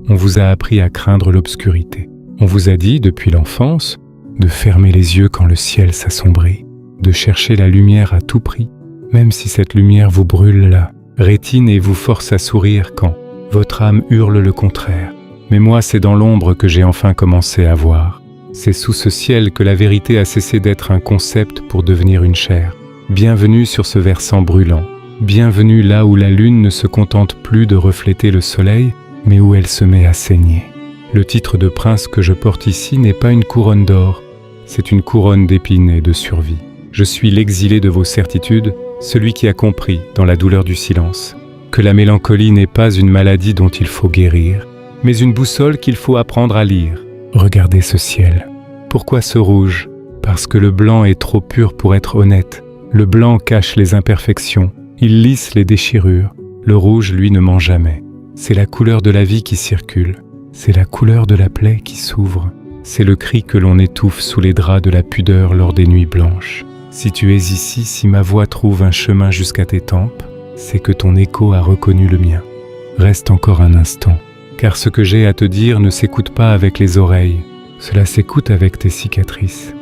On vous a appris à craindre l'obscurité. On vous a dit, depuis l'enfance, de fermer les yeux quand le ciel s'assombrit, de chercher la lumière à tout prix, même si cette lumière vous brûle la rétine et vous force à sourire quand votre âme hurle le contraire. Mais moi, c'est dans l'ombre que j'ai enfin commencé à voir. C'est sous ce ciel que la vérité a cessé d'être un concept pour devenir une chair. Bienvenue sur ce versant brûlant. Bienvenue là où la lune ne se contente plus de refléter le soleil, mais où elle se met à saigner. Le titre de prince que je porte ici n'est pas une couronne d'or, c'est une couronne d'épines et de survie. Je suis l'exilé de vos certitudes, celui qui a compris, dans la douleur du silence, que la mélancolie n'est pas une maladie dont il faut guérir, mais une boussole qu'il faut apprendre à lire. Regardez ce ciel. Pourquoi ce rouge? Parce que le blanc est trop pur pour être honnête. Le blanc cache les imperfections, il lisse les déchirures. Le rouge, lui, ne ment jamais. C'est la couleur de la vie qui circule. C'est la couleur de la plaie qui s'ouvre. C'est le cri que l'on étouffe sous les draps de la pudeur lors des nuits blanches. Si tu es ici, si ma voix trouve un chemin jusqu'à tes tempes, c'est que ton écho a reconnu le mien. Reste encore un instant, car ce que j'ai à te dire ne s'écoute pas avec les oreilles, cela s'écoute avec tes cicatrices.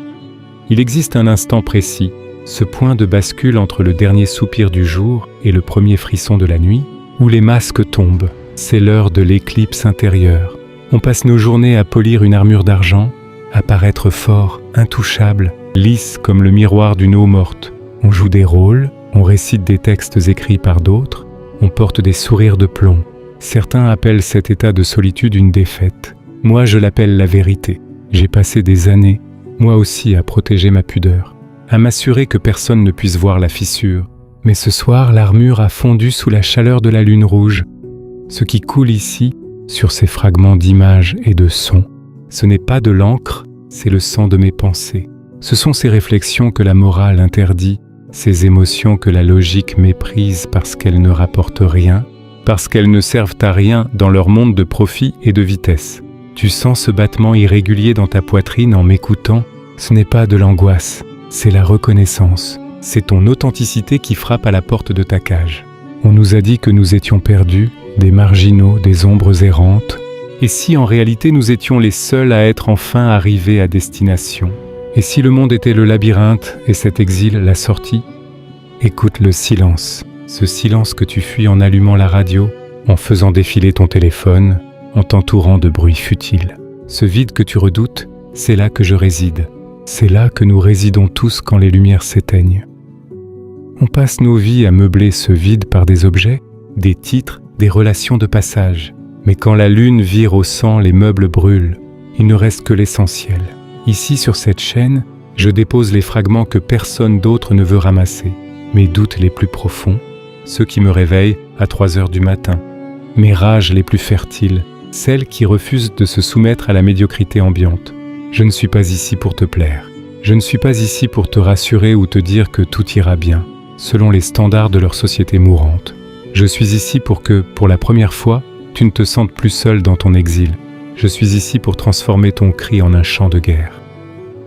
Il existe un instant précis, ce point de bascule entre le dernier soupir du jour et le premier frisson de la nuit, où les masques tombent. C'est l'heure de l'éclipse intérieure. On passe nos journées à polir une armure d'argent, à paraître fort, intouchable, lisse comme le miroir d'une eau morte. On joue des rôles, on récite des textes écrits par d'autres, on porte des sourires de plomb. Certains appellent cet état de solitude une défaite. Moi, je l'appelle la vérité. J'ai passé des années, moi aussi, à protéger ma pudeur, à m'assurer que personne ne puisse voir la fissure. Mais ce soir, l'armure a fondu sous la chaleur de la lune rouge. Ce qui coule ici, sur ces fragments d'images et de sons, ce n'est pas de l'encre, c'est le sang de mes pensées. Ce sont ces réflexions que la morale interdit, ces émotions que la logique méprise parce qu'elles ne rapportent rien, parce qu'elles ne servent à rien dans leur monde de profit et de vitesse. Tu sens ce battement irrégulier dans ta poitrine en m'écoutant, ce n'est pas de l'angoisse, c'est la reconnaissance, c'est ton authenticité qui frappe à la porte de ta cage. On nous a dit que nous étions perdus, des marginaux, des ombres errantes, et si en réalité nous étions les seuls à être enfin arrivés à destination? Et si le monde était le labyrinthe et cet exil la sortie? Écoute le silence, ce silence que tu fuis en allumant la radio, en faisant défiler ton téléphone, en t'entourant de bruits futiles. Ce vide que tu redoutes, c'est là que je réside. C'est là que nous résidons tous quand les lumières s'éteignent. On passe nos vies à meubler ce vide par des objets, des titres, des relations de passage. Mais quand la lune vire au sang, les meubles brûlent. Il ne reste que l'essentiel. Ici, sur cette chaîne, je dépose les fragments que personne d'autre ne veut ramasser. Mes doutes les plus profonds, ceux qui me réveillent à 3 heures du matin. Mes rages les plus fertiles, celles qui refusent de se soumettre à la médiocrité ambiante. Je ne suis pas ici pour te plaire. Je ne suis pas ici pour te rassurer ou te dire que tout ira bien, selon les standards de leur société mourante. Je suis ici pour que, pour la première fois, tu ne te sentes plus seul dans ton exil. Je suis ici pour transformer ton cri en un chant de guerre.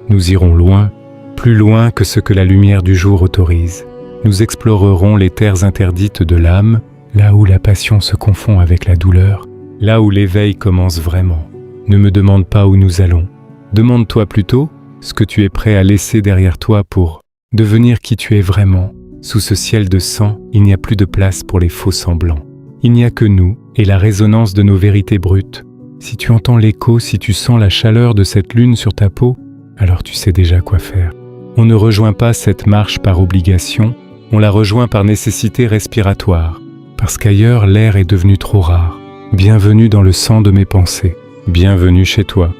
Nous irons loin, plus loin que ce que la lumière du jour autorise. Nous explorerons les terres interdites de l'âme, là où la passion se confond avec la douleur, là où l'éveil commence vraiment. Ne me demande pas où nous allons. Demande-toi plutôt ce que tu es prêt à laisser derrière toi pour devenir qui tu es vraiment. Sous ce ciel de sang, il n'y a plus de place pour les faux semblants. Il n'y a que nous et la résonance de nos vérités brutes. Si tu entends l'écho, si tu sens la chaleur de cette lune sur ta peau, alors tu sais déjà quoi faire. On ne rejoint pas cette marche par obligation, on la rejoint par nécessité respiratoire, parce qu'ailleurs l'air est devenu trop rare. Bienvenue dans le sang de mes pensées, bienvenue chez toi.